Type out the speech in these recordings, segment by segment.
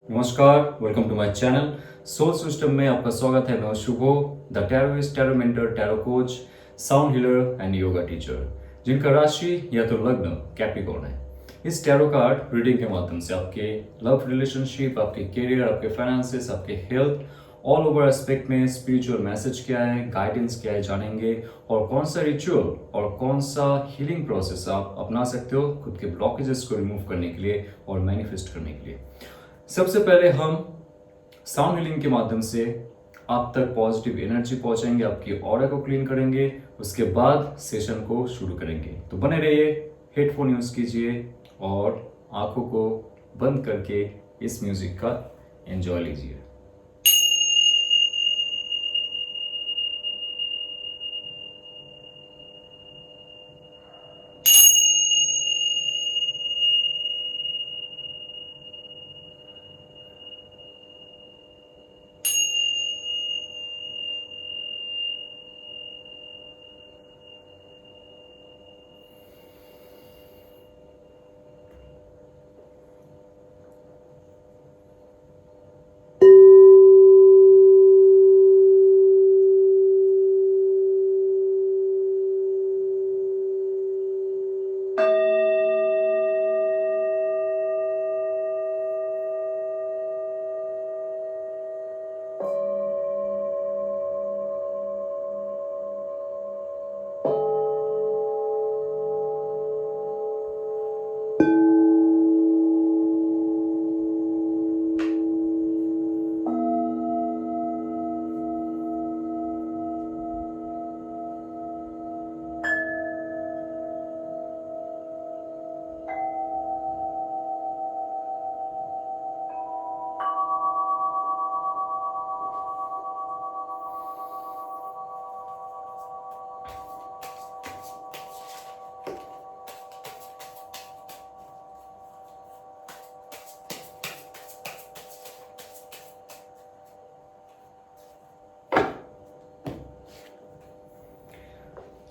नमस्कार, welcome to my channel soul system में आपका स्वागत है। मैं Shubho, the tarotist, tarot mentor, tarot coach, sound healer and yoga teacher, जिनका राशि या तो लग्न कैप्रिकॉर्न है। इस टैरो कार्ड रीडिंग के माध्यम से आपके लव रिलेशनशिप, आपके करियर, आपके फाइनेंसेस, आपके हेल्थ, ऑल ओवर एस्पेक्ट में स्पिरिचुअल मैसेज क्या है, गाइडेंस क्या है जानेंगे, और कौन सा रिचुअल और कौन सा हीलिंग प्रोसेस आप अपना सकते हो खुद के ब्लॉकेजेस को रिमूव करने के लिए और मैनिफेस्ट करने के लिए। सबसे पहले हम साउंड हीलिंग के माध्यम से आप तक पॉजिटिव एनर्जी पहुंचाएंगे, आपकी ऑरा को क्लीन करेंगे, उसके बाद सेशन को शुरू करेंगे। तो बने रहिए, हेडफोन यूज कीजिए और आंखों को बंद करके इस म्यूजिक का एंजॉय लीजिए।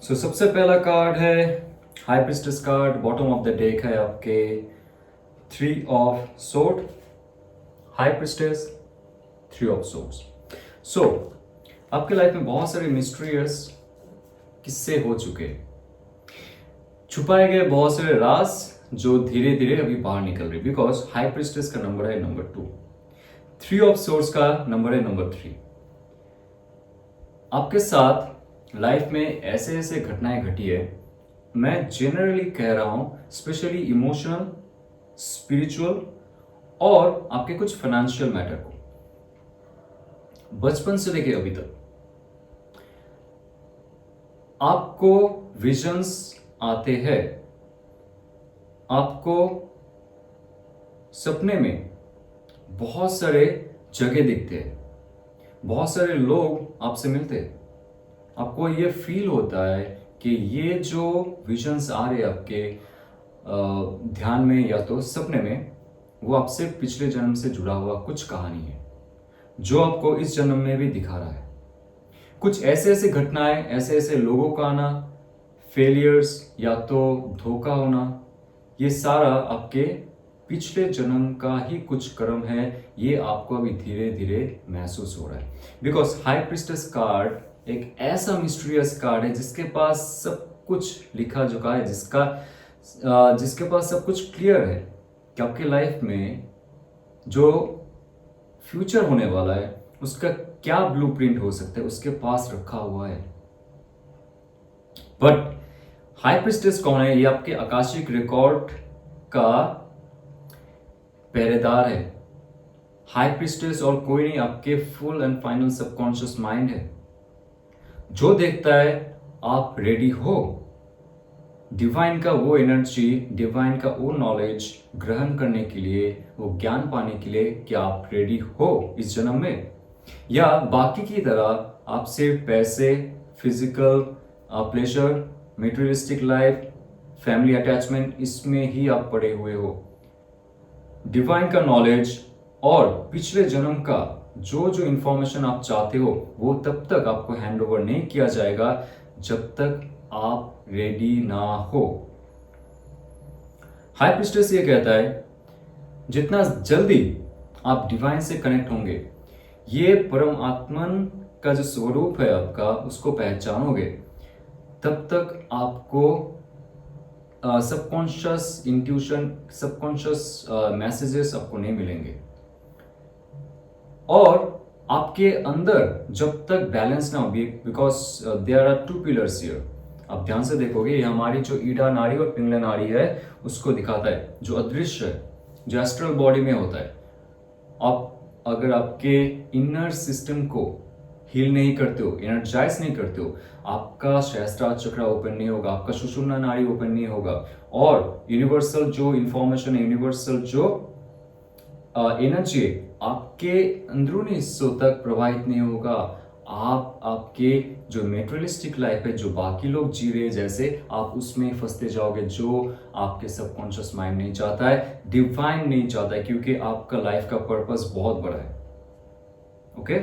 सबसे पहला कार्ड है high priestess card. Bottom of the deck है आपके 3 of sword, high priestess, 3 of swords. आपके लाइफ में बहुत सारे मिस्टीरियस किस्से हो चुके, छुपाए गए बहुत सारे राज जो धीरे धीरे अभी बाहर निकल रहे, बिकॉज हाई प्रिस्टेस का नंबर है नंबर 2, 3 ऑफ सोर्ड्स का नंबर है नंबर 3। आपके साथ लाइफ में ऐसे ऐसे घटनाएं घटी है, मैं जनरली कह रहा हूं, स्पेशली इमोशनल, स्पिरिचुअल और आपके कुछ फाइनेंशियल मैटर को, बचपन से लेके अभी तक आपको विजन्स आते हैं, आपको सपने में बहुत सारे जगह दिखते हैं, बहुत सारे लोग आपसे मिलते हैं, आपको ये फील होता है कि ये जो विजन्स आ रहे हैं आपके ध्यान में या तो सपने में, वो आपसे पिछले जन्म से जुड़ा हुआ कुछ कहानी है जो आपको इस जन्म में भी दिखा रहा है। कुछ ऐसे ऐसे घटनाएं, ऐसे ऐसे लोगों का आना, फेलियर्स या तो धोखा होना, ये सारा आपके पिछले जन्म का ही कुछ कर्म है। ये आपको अभी धीरे धीरे महसूस हो रहा है, बिकॉज हाई प्रिस्टेस कार्ड एक ऐसा मिस्टीरियस कार्ड है जिसके पास सब कुछ लिखा झुका है, जिसके पास सब कुछ क्लियर है कि आपके लाइफ में जो फ्यूचर होने वाला है उसका क्या ब्लूप्रिंट हो सकता है, उसके पास रखा हुआ है। बट हाई प्रिस्टेस कौन है? ये आपके आकाशिक रिकॉर्ड का पहरेदार है। हाई प्रिस्टेस और कोई नहीं, आपके full and final subconscious mind है, जो देखता है आप रेडी हो डिवाइन का वो एनर्जी, डिवाइन का वो नॉलेज ग्रहण करने के लिए, वो ज्ञान पाने के लिए कि आप रेडी हो इस जन्म में, या बाकी की तरह आप सिर्फ पैसे, physical pleasure, materialistic life, family attachment, इसमें ही आप पड़े हुए हो। डिवाइन का नॉलेज और पिछले जन्म का जो जो इंफॉर्मेशन आप चाहते हो वो तब तक आपको हैंड ओवर नहीं किया जाएगा जब तक आप रेडी ना हो। हाई प्रिस्टेस ये कहता है जितना जल्दी आप डिवाइन से कनेक्ट होंगे, ये परम आत्मन का जो स्वरूप है आपका, उसको पहचानोगे, तब तक आपको सबकॉन्शियस इंट्यूशन, सबकॉन्शियस मैसेजेस आपको नहीं मिलेंगे। और आपके अंदर जब तक बैलेंस ना हो, because there are two pillars here, आप ध्यान से देखोगे, ये हमारी जो ईडा नाड़ी और पिंगला नाड़ी है उसको दिखाता है, जो अदृश्य है, जो एस्ट्रल बॉडी में होता है। आप अगर आपके इनर सिस्टम को हील नहीं करते हो, एनर्जाइज नहीं करते हो, आपका सहस्त्रार चक्र ओपन नहीं होगा, आपका सुषुम्ना नाड़ी ओपन नहीं होगा, और यूनिवर्सल जो इंफॉर्मेशन है, यूनिवर्सल जो एनर्जी आपके अंदरूनी हिस्सों तक प्रवाहित नहीं होगा। आप आपके जो मेटेरियलिस्टिक लाइफ है, जो बाकी लोग जी रहे हैं जैसे, आप उसमें फंसते जाओगे, जो आपके सबकॉन्शियस माइंड नहीं चाहता है, डिवाइन नहीं चाहता है, क्योंकि आपका लाइफ का पर्पस बहुत बड़ा है। ओके,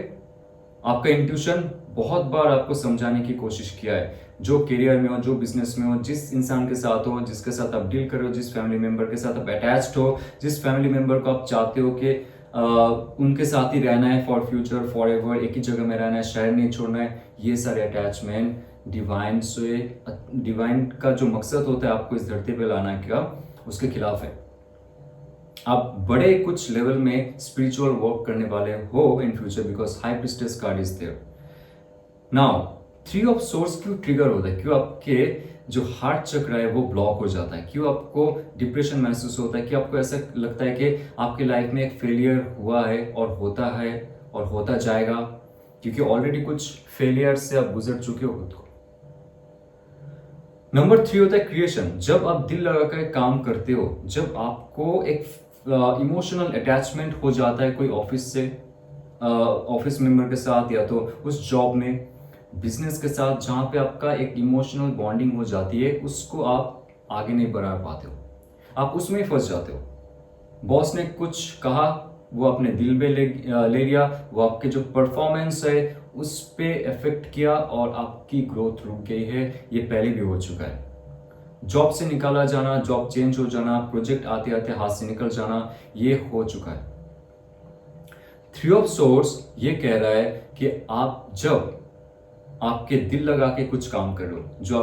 आपका इंट्यूशन बहुत बार आपको समझाने की कोशिश किया है, जो करियर में हो, जो बिजनेस में हो, जिस इंसान के साथ हो, जिसके साथ आप डील कर रहे हो, जिस फैमिली मेंबर के साथ आप अटैच्ड हो, जिस फैमिली मेंबर को आप चाहते हो कि उनके साथ ही रहना है फॉर फ्यूचर, फॉर एवर, एक ही जगह में रहना है, शहर नहीं छोड़ना है, ये सारे अटैचमेंट डिवाइन से, डिवाइन का जो मकसद होता है आपको इस धरती पे लाना का, उसके खिलाफ है। आप बड़े कुछ लेवल में स्पिरिचुअल वर्क करने वाले हो in future, because high priestess card is there. Now 3 of swords क्यों ट्रिगर होता है, क्यों आपके जो हार्ट चक्र है वो ब्लॉक हो जाता है, क्यों आपको डिप्रेशन महसूस होता है, कि आपको ऐसा लगता है कि आपकी लाइफ में एक फेलियर हुआ है और होता जाएगा, क्योंकि ऑलरेडी कुछ फेलियर से आप गुजर चुके हो खुद को। नंबर 3 होता है क्रिएशन। जब आप दिल लगाकर काम करते हो, जब आपको एक इमोशनल अटैचमेंट हो जाता है कोई ऑफिस से, ऑफिस मेंबर के साथ, या तो उस जॉब में, बिजनेस के साथ, जहां पे आपका एक इमोशनल बॉन्डिंग हो जाती है, उसको आप आगे नहीं बढ़ा पाते हो, आप उसमें ही फंस जाते हो। बॉस ने कुछ कहा, वो अपने दिल में ले लिया, वो आपके जो परफॉर्मेंस है उस पे इफेक्ट किया और आपकी ग्रोथ रुक गई है। ये पहले भी हो चुका है। जॉब से निकाला जाना, जॉब चेंज हो जाना, प्रोजेक्ट आते आते हाथ से निकल जाना, ये हो चुका है। 3 ऑफ सोर्स ये कह रहा है कि आप जब आपके दिल लगा के कुछ काम कर लो, जो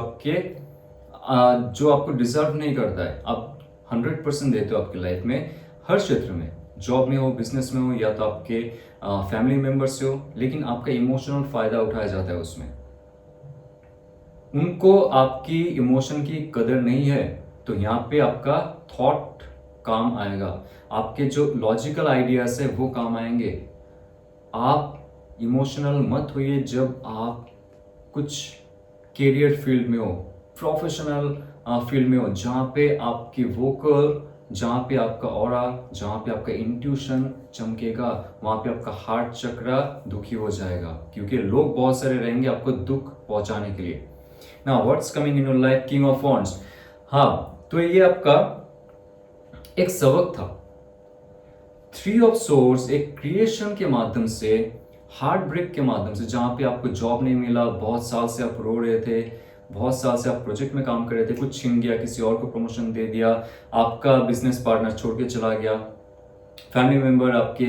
आपको डिजर्व नहीं करता है, आप 100% देते हो आपकी लाइफ में, हर क्षेत्र में, जॉब में हो, बिजनेस में हो, या तो आपके फैमिली मेंबर से हो, लेकिन आपका इमोशनल फायदा उठाया जाता है उसमें। उनको आपकी इमोशन की कदर नहीं है, तो यहाँ पे आपका थॉट काम आएगा, आपके जो लॉजिकल आइडियाज है वो काम आएंगे। आप इमोशनल मत होइए जब आप कुछ कैरियर फील्ड में हो, प्रोफेशनल फील्ड में हो, जहाँ पे आपकी वोकल, जहाँ पे आपका ऑरा, जहाँ पे आपका इंट्यूशन चमकेगा, वहाँ पे आपका हार्ट चक्र दुखी हो जाएगा, क्योंकि लोग बहुत सारे रहेंगे आपको दुख पहुंचाने के लिए। Now what's coming in your life, king of wands. हाँ, तो ये आपका एक सबक था। 3 ऑफ सोर्स एक क्रिएशन के माध्यम से, हार्ट ब्रेक के माध्यम से, जहां पे आपको जॉब नहीं मिला, बहुत साल से आप रो रहे थे, बहुत साल से आप प्रोजेक्ट में काम कर रहे थे, कुछ छिन गया, किसी और को प्रमोशन दे दिया, आपका बिजनेस पार्टनर छोड़ के चला गया, फैमिली मेंबर आपके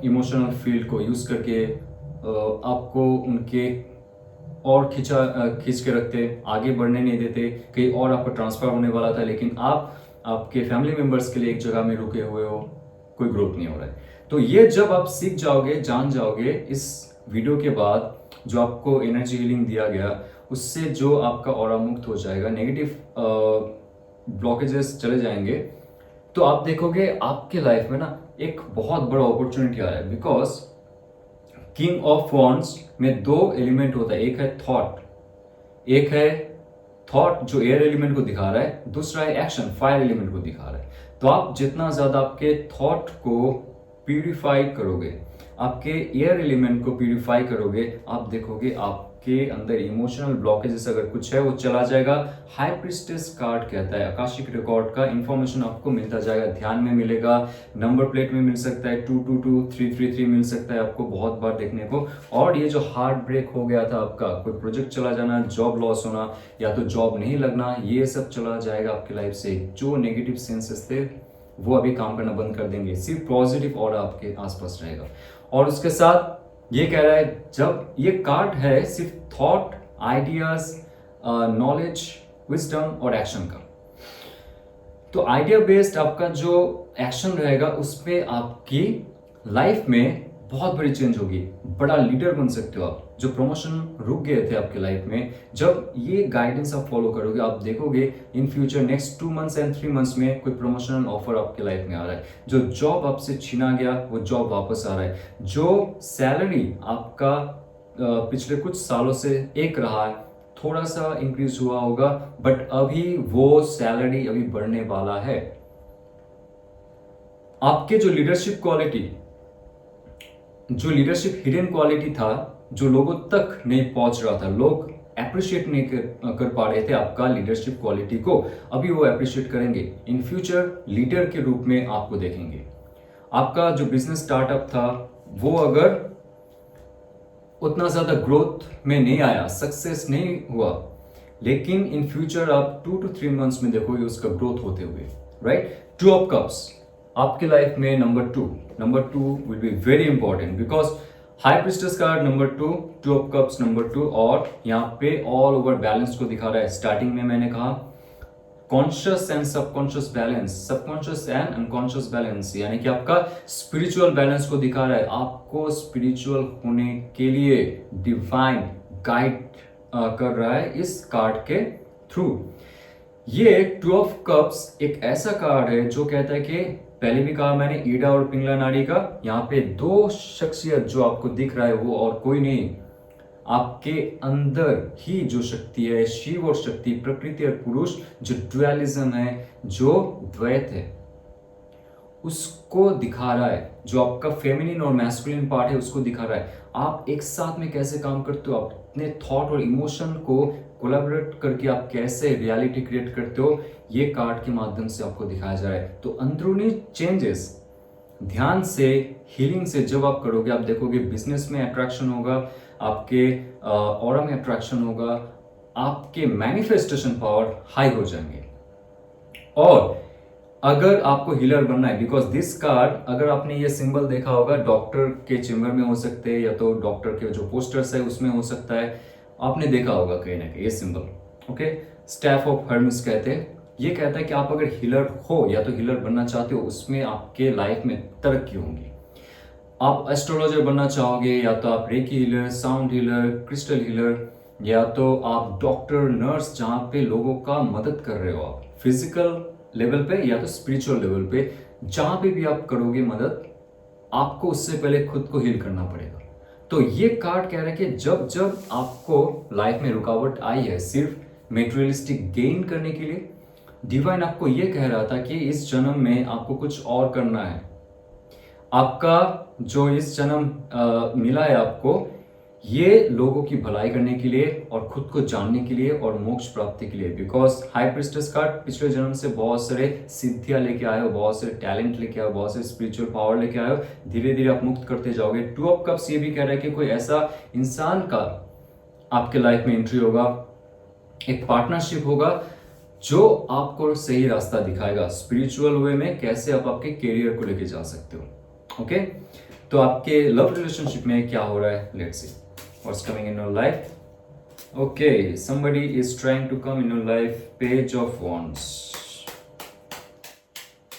इमोशनल फील्ड को यूज करके आपको उनके और खींच के रखते, आगे बढ़ने नहीं देते, कहीं और आपका ट्रांसफर होने वाला था, लेकिन आप आपके फैमिली मेंबर्स के लिए एक जगह में रुके हुए हो, कोई ग्रोथ नहीं हो रहा है। तो ये जब आप सीख जाओगे, जान जाओगे, इस वीडियो के बाद जो आपको एनर्जी हीलिंग दिया गया, उससे जो आपका ऑरा मुक्त हो जाएगा, नेगेटिव ब्लॉकेजेस चले जाएंगे, तो आप देखोगे आपके लाइफ में ना एक बहुत बड़ा अपॉर्चुनिटी आ रहा है। बिकॉज किंग ऑफ वॉन्ड्स में 2 एलिमेंट होता है, एक है थॉट, एक है थॉट जो एयर एलिमेंट को दिखा रहा है, दूसरा है एक्शन, फायर एलिमेंट को दिखा रहा है। तो आप जितना ज्यादा आपके थॉट को प्यूरिफाई करोगे, आपके एयर एलिमेंट को प्यूरिफाई करोगे, आप देखोगे आपके अंदर इमोशनल ब्लॉकेजेस अगर कुछ है वो चला जाएगा। हाई प्रीस्टेस कार्ड कहता है, आकाशिक रिकॉर्ड का इंफॉर्मेशन आपको मिलता जाएगा, ध्यान में मिलेगा, नंबर प्लेट में मिल सकता है, 222 333 मिल सकता है आपको बहुत बार देखने को। और ये जो हार्ट ब्रेक हो गया था आपका, कोई प्रोजेक्ट चला जाना, जॉब लॉस होना, या तो जॉब नहीं लगना, ये सब चला जाएगा आपकी लाइफ से। जो नेगेटिव सेंसेस थे वो अभी काम करना बंद कर देंगे, सिर्फ पॉजिटिव ऑरा आपके आसपास रहेगा। और उसके साथ ये कह रहा है, जब ये कार्ड है सिर्फ थॉट, आइडियाज, नॉलेज, विजडम और एक्शन का। तो आइडिया बेस्ड आपका जो एक्शन रहेगा उसमें आपकी लाइफ में बहुत बड़ी चेंज होगी, बड़ा लीडर बन सकते हो आप। जो प्रमोशन रुक गए थे आपके लाइफ में, जब ये गाइडेंस आप फॉलो करोगे, आप देखोगे in future next 2 months and 3 months में कोई प्रमोशनल ऑफर आपके लाइफ में आ रहा है। जो जॉब आपसे छीना गया वो जॉब वापस आ रहा है। जो सैलरी आपका पिछले कुछ सालों से एक रहा है, थोड़ा सा इंक्रीज हुआ होगा, बट अभी वो सैलरी अभी बढ़ने वाला है। आपके जो लीडरशिप हिडन क्वालिटी था, जो लोगों तक नहीं पहुंच रहा था, लोग अप्रिशिएट नहीं कर पा रहे थे आपका लीडरशिप क्वालिटी को, अभी वो अप्रिशिएट करेंगे। इन फ्यूचर लीडर के रूप में आपको देखेंगे। आपका जो बिजनेस स्टार्टअप था वो अगर उतना ज्यादा ग्रोथ में नहीं आया, सक्सेस नहीं हुआ, लेकिन इन फ्यूचर आप 2 to 3 मंथ्स में देखोगे उसका ग्रोथ होते हुए, राइट। 2 ऑफ कप्स आपके लाइफ में number two will be very important, because high priestess card number 2 of cups number 2, और यहाँ पे ऑल ओवर बैलेंस को दिखा रहा है। स्टार्टिंग में मैंने कहा conscious and subconscious balance, subconscious and unconscious balance, यानी कि आपका स्पिरिचुअल बैलेंस को दिखा रहा है। आपको स्पिरिचुअल होने के लिए डिवाइन गाइड कर रहा है इस कार्ड के थ्रू। ये 2 ऑफ कप्स एक ऐसा कार्ड है जो कहता है कि पहले भी कहा मैंने, ईडा और पिंगला नाड़ी का, यहाँ पे 2 शख्सियत जो आपको दिख रहा है वो और कोई नहीं, आपके अंदर ही जो शक्ति है, शिव और शक्ति, प्रकृति और पुरुष, जो ड्युअलिज्म है, जो द्वैत है, उसको दिखा रहा है। जो आपका फेमिनिन और मैस्कुलिन पार्ट है उसको दिखा रहा है। आप एक साथ में कैसे काम करते हो, आप अपने थॉट और इमोशन को कोलैबोरेट करके आप कैसे रियलिटी क्रिएट करते हो, ये कार्ड के माध्यम से आपको दिखाया जा रहा है। तो अंदरूनी चेंजेस ध्यान से, हीलिंग से जब आप करोगे, आप देखोगे बिजनेस में अट्रैक्शन होगा, आपके ऑरा में अट्रैक्शन होगा, आपके मैनिफेस्टेशन पावर हाई हो जाएंगे। और अगर आपको हीलर बनना है, बिकॉज दिस कार्ड, अगर आपने ये सिंबल देखा होगा, डॉक्टर के चेम्बर में हो सकते हैं या तो डॉक्टर के जो पोस्टर्स है उसमें हो सकता है, आपने देखा होगा कहीं ना कहीं ये symbol, okay. Staff of Hermes कहते हैं। ये कहता है कि आप अगर हीलर हो या तो हीलर बनना चाहते हो, उसमें आपके लाइफ में तरक्की होगी। आप एस्ट्रोलॉजर बनना चाहोगे, या तो आप recce healer, sound healer, crystal healer, या तो आप डॉक्टर, नर्स, जहाँ पे लोगों का मदद कर रहे हो आप फिजिकल लेवल पे या तो स्पिरिचुअल लेवल पे, जहाँ पे भी आप करोगे मदद, आपको उससे पहले खुद को हील करना पड़ेगा। तो ये कार्ड कह रहा है कि जब जब आपको लाइफ में रुकावट आई है सिर्फ मेटेरियलिस्टिक गेन करने के लिए, डिवाइन आपको ये कह रहा था कि इस जन्म में आपको कुछ और करना है। आपका जो इस जन्म मिला है आपको, ये लोगों की भलाई करने के लिए और खुद को जानने के लिए और मोक्ष प्राप्ति के लिए। बिकॉज हाई प्रिस्टेस कार्ड पिछले जन्म से बहुत सारे सिद्धियां लेके आए हो, बहुत सारे टैलेंट लेके आए हो, बहुत सारे स्पिरिचुअल पावर लेके आए हो, धीरे धीरे आप मुक्त करते जाओगे। 2 ऑफ कप्स ये भी कह रहा है कि कोई ऐसा इंसान का आपके लाइफ में एंट्री होगा, एक पार्टनरशिप होगा जो आपको सही रास्ता दिखाएगा स्पिरिचुअल वे में, कैसे आप आपके कैरियर को लेके जा सकते हो, ओके। तो आपके लव रिलेशनशिप में क्या हो रहा है, let's see what's coming in your life. Okay, somebody is trying to come in your life. Page of Wands.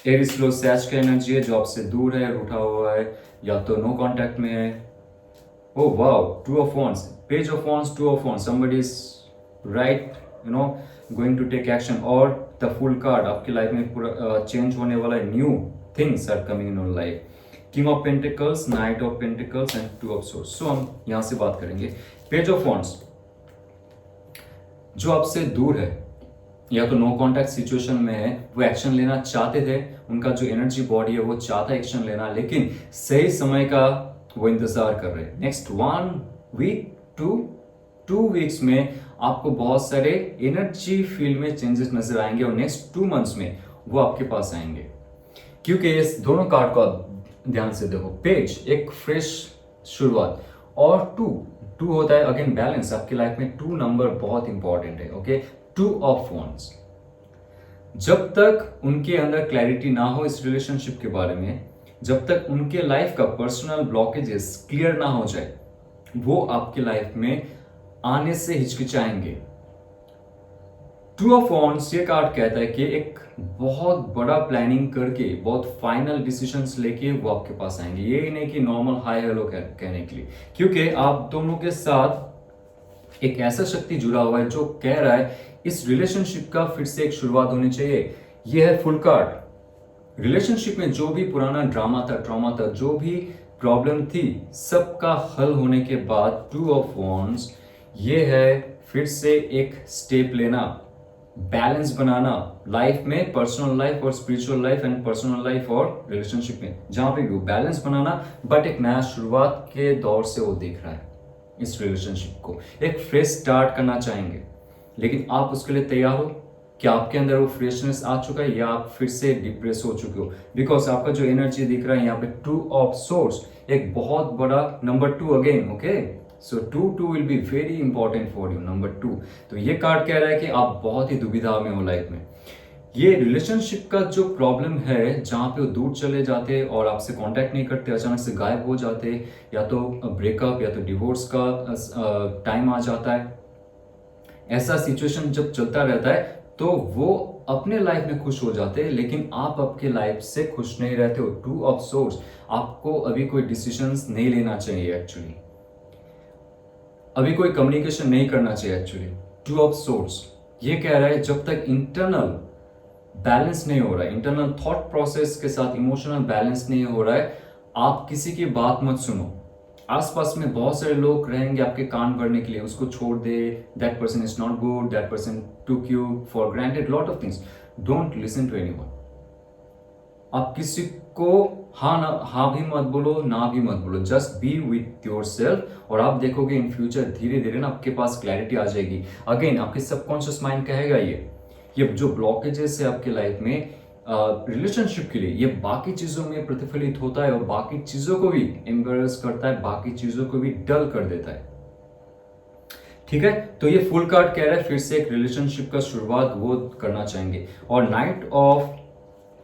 Aries flow सैच का एनर्जी है, जो आपसे दूर है, रूठा हुआ है, या तो नो कांटेक्ट में है। Oh wow, 2 of Wands, Page of Wands, 2 of Wands. Somebody is right, going to take action. और the Fool card, आपकी लाइफ में पूरा चेंज होने वाला है, new things are coming in your life. King of pentacles, knight of pentacles and 2 of swords. So हम यहां से बात करेंगे। पेज ऑफ वॉन्ड्स, जो आपसे दूर है या तो नो कॉन्टैक्ट सिचुएशन में है, वो एक्शन लेना चाहते थे, उनका जो एनर्जी बॉडी है वो चाहता है एक्शन लेना, लेकिन सही समय का वो इंतजार कर रहे हैं। नेक्स्ट 1 वीक टू 2 वीक्स में आपको बहुत सारे एनर्जी फील्ड में चेंजेस नजर आएंगे, और नेक्स्ट 2 मंथ्स में वो आपके पास आएंगे। क्योंकि इस दोनों कार्ड को आप ध्यान से देखो, पेज एक फ्रेश शुरुआत, और 2 होता है अगेन बैलेंस। आपकी लाइफ में 2 नंबर बहुत इंपॉर्टेंट है, ओके। 2 ऑफ वॉन्ड्स, जब तक उनके अंदर क्लैरिटी ना हो इस रिलेशनशिप के बारे में, जब तक उनके लाइफ का पर्सनल ब्लॉकेजेस क्लियर ना हो जाए, वो आपके लाइफ में आने से हिचकिचाएंगे। टू ऑफ वॉन्ड्स ये कार्ड कहता है कि एक बहुत बड़ा प्लानिंग करके, बहुत फाइनल डिसीजंस लेके वो आपके पास आएंगे। ये नहीं कि नॉर्मल हाय हेलो कहने के लिए, क्योंकि आप दोनों के साथ एक ऐसा शक्ति जुड़ा हुआ है जो कह रहा है इस रिलेशनशिप का फिर से एक शुरुआत होनी चाहिए। ये है फुल कार्ड। रिलेशनशिप में जो भी पुराना ड्रामा था, ट्रॉमा था, जो भी प्रॉब्लम थी, सबका हल होने के बाद टू ऑफ वॉन्ड्स ये है फिर से एक स्टेप लेना, बैलेंस बनाना लाइफ में, पर्सनल लाइफ और spiritual life and personal life और रिलेशनशिप में, जहां पे भी बैलेंस बनाना, बट एक नया शुरुआत के दौर से वो देख रहा है इस रिलेशनशिप को, एक फ्रेश स्टार्ट करना चाहेंगे। लेकिन आप उसके लिए तैयार हो? क्या आपके अंदर वो फ्रेशनेस आ चुका है या आप फिर से डिप्रेस हो चुके हो? बिकॉज आपका जो एनर्जी दिख रहा है यहाँ पे टू ऑफ सोर्स, एक बहुत बड़ा number 2 again, okay. So 2 will be very important for you, number 2। तो ये कार्ड कह रहा है कि आप बहुत ही दुविधा में हो लाइफ में। ये रिलेशनशिप का जो प्रॉब्लम है, जहां पे वो दूर चले जाते और आपसे कांटेक्ट नहीं करते, अचानक से गायब हो जाते, या तो ब्रेकअप या तो डिवोर्स का टाइम आ जाता है, ऐसा सिचुएशन जब चलता रहता है तो वो अपने लाइफ में खुश हो जाते हैं, लेकिन आप आपके लाइफ से खुश नहीं रहते हो। टू ऑफ सोर्स, आपको अभी कोई डिसीजंस नहीं लेना चाहिए एक्चुअली, अभी कोई कम्युनिकेशन नहीं करना चाहिए एक्चुअली। टू ऑफ सोर्स ये कह रहा है जब तक इंटरनल बैलेंस नहीं हो रहा है, इंटरनल थॉट प्रोसेस के साथ इमोशनल बैलेंस नहीं हो रहा है, आप किसी की बात मत सुनो। आसपास में बहुत सारे लोग रहेंगे आपके कान भरने के लिए, उसको छोड़ दे, that person is not good, that person took you for granted, lot of things. Don't listen to anyone. आप किसी को हाँ भी मत बोलो, ना भी मत बोलो, just be with your self, और आप देखोगे इन फ्यूचर धीरे धीरे ना आपके पास क्लैरिटी आ जाएगी। अगेन आपके सबकॉन्शियस माइंड कहेगा ये जो ब्लॉकेजेस है आपके लाइफ में रिलेशनशिप के लिए, ये बाकी चीजों में प्रतिफलित होता है और बाकी चीजों को भी एम्बेरस करता है, बाकी चीजों को भी डल कर देता है। ठीक है, तो ये फुल कार्ड कह रहा है फिर से एक रिलेशनशिप का शुरुआत वो करना चाहेंगे। और नाइट ऑफ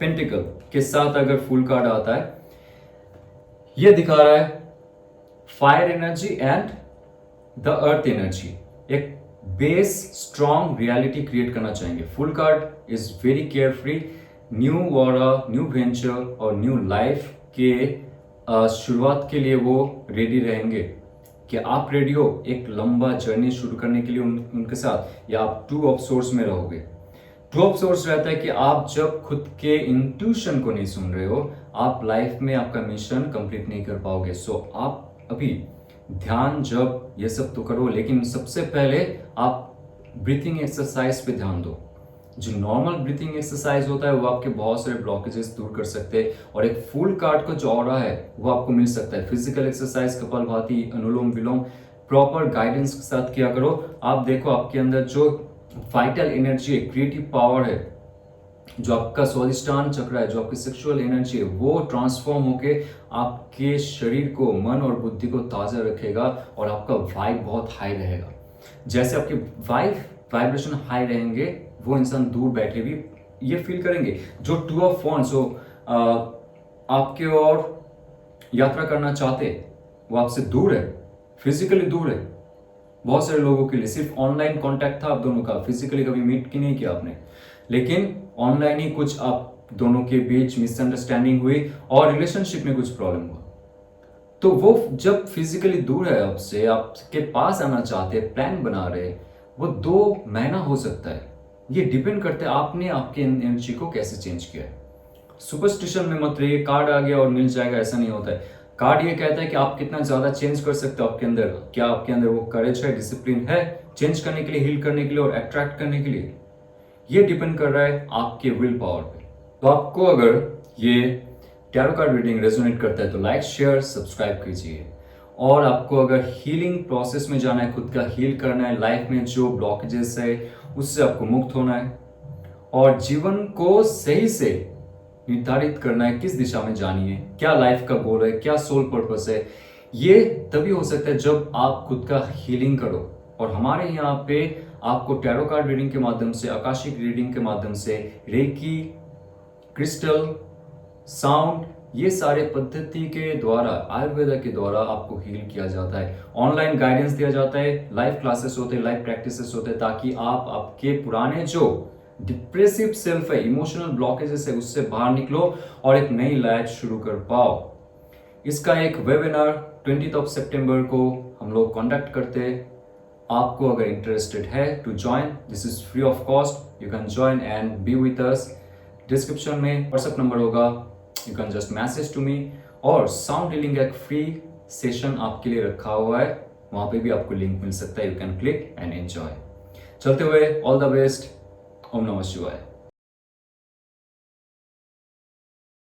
पेंटिकल के साथ अगर फुल कार्ड आता है, ये दिखा रहा है fire energy and the earth energy, एक बेस स्ट्रॉन्ग रियलिटी क्रिएट करना चाहेंगे। Fool card is very care free, new aura, new venture और न्यू लाइफ के शुरुआत के लिए वो रेडी रहेंगे। कि आप रेडी हो एक लंबा जर्नी शुरू करने के लिए उनके साथ, या आप टू ऑफ सोर्स में रहोगे? टू ऑफ सोर्स रहता है कि आप जब खुद के इंट्यूशन को नहीं सुन रहे हो, आप लाइफ में आपका मिशन कंप्लीट नहीं कर पाओगे। सो आप अभी ध्यान, जब ये सब तो करो, लेकिन सबसे पहले आप ब्रीथिंग एक्सरसाइज पे ध्यान दो। जो नॉर्मल ब्रीथिंग एक्सरसाइज होता है वो आपके बहुत सारे ब्लॉकेजेस दूर कर सकते हैं, और एक फुल कार्ड का जो ऑरा है वो आपको मिल सकता है। फिजिकल एक्सरसाइज, कपालभाति, अनुलोम विलोम प्रॉपर गाइडेंस के साथ किया करो। आप देखो आपके अंदर जो वाइटल एनर्जी है, क्रिएटिव पावर है, जो आपका स्वादिष्टान चक्र है, जो आपकी सेक्सुअल एनर्जी है, वो ट्रांसफॉर्म होके आपके शरीर को, मन और बुद्धि को ताजा रखेगा, और आपका वाइब बहुत हाई रहेगा। जैसे आपके वाइब्रेशन हाई रहेंगे, वो इंसान दूर बैठे भी ये फील करेंगे। जो टू ऑफ वॉन्ड्स हो आपके और यात्रा करना चाहते, वो आपसे दूर है, फिजिकली दूर है। बहुत सारे लोगों के लिए सिर्फ ऑनलाइन कांटेक्ट था आप दोनों का, फिजिकली कभी मीट की नहीं किया आपने, लेकिन ऑनलाइन ही कुछ आप दोनों के बीच मिसअंडरस्टैंडिंग हुई और रिलेशनशिप में कुछ प्रॉब्लम हुआ। तो वो जब फिजिकली दूर है आपसे, आपके पास आना चाहते, प्लान बना रहे, वो 2 महीना हो सकता है। ये डिपेंड करता है आपने आपके एनर्जी को कैसे चेंज किया है। सुपरस्टिशन में मत रहिए, कार्ड आ गया और मिल जाएगा, ऐसा नहीं होता है। कार्ड ये कहता है कि आप कितना ज्यादा चेंज कर सकते हो आपके अंदर, क्या आपके अंदर वो करेज है, डिसिप्लिन है चेंज करने के लिए, हील करने के लिए और अट्रैक्ट करने के लिए। ये डिपेंड कर रहा है आपके विल पावर पे। तो आपको अगर ये टैरो कार्ड रीडिंग रेजोनेट करता है तो लाइक, शेयर, सब्सक्राइब कीजिए। और आपको अगर हीलिंग प्रोसेस में जाना है, खुद का हील करना है, लाइफ में जो ब्लॉकेजेस है उससे आपको मुक्त होना है, और जीवन को सही से निर्धारित करना है किस दिशा में जानी है, क्या लाइफ का गोल है, क्या सोल पर्पस है, ये तभी हो सकता है जब आप खुद का हीलिंग करो। और हमारे यहाँ पे आपको टैरो कार्ड रीडिंग के माध्यम से, आकाशिक रीडिंग के माध्यम से, रेकी, क्रिस्टल, साउंड, ये सारे पद्धति के द्वारा, आयुर्वेदा के द्वारा आपको हील किया जाता है। ऑनलाइन गाइडेंस दिया जाता है, लाइव क्लासेस होते हैं, लाइव प्रैक्टिसेस होते हैं, ताकि आप आपके पुराने जो डिप्रेसिव सेल्फ है, इमोशनल ब्लॉकेजेस है, उससे बाहर निकलो और एक नई लाइफ शुरू कर पाओ। इसका एक वेबिनार 20 सितंबर को हम लोग कंडक्ट करते हैं। आपको अगर इंटरेस्टेड है to join, this is free of cost, you can join and be with us. Description में व्हाट्सएप नंबर होगा, you can just message to me. और साउंड हीलिंग एक फ्री सेशन आपके लिए रखा हुआ है, वहां पे भी आपको लिंक मिल सकता है, you can click and enjoy. चलते हुए ऑल द बेस्ट, ओम नमः शिवाय।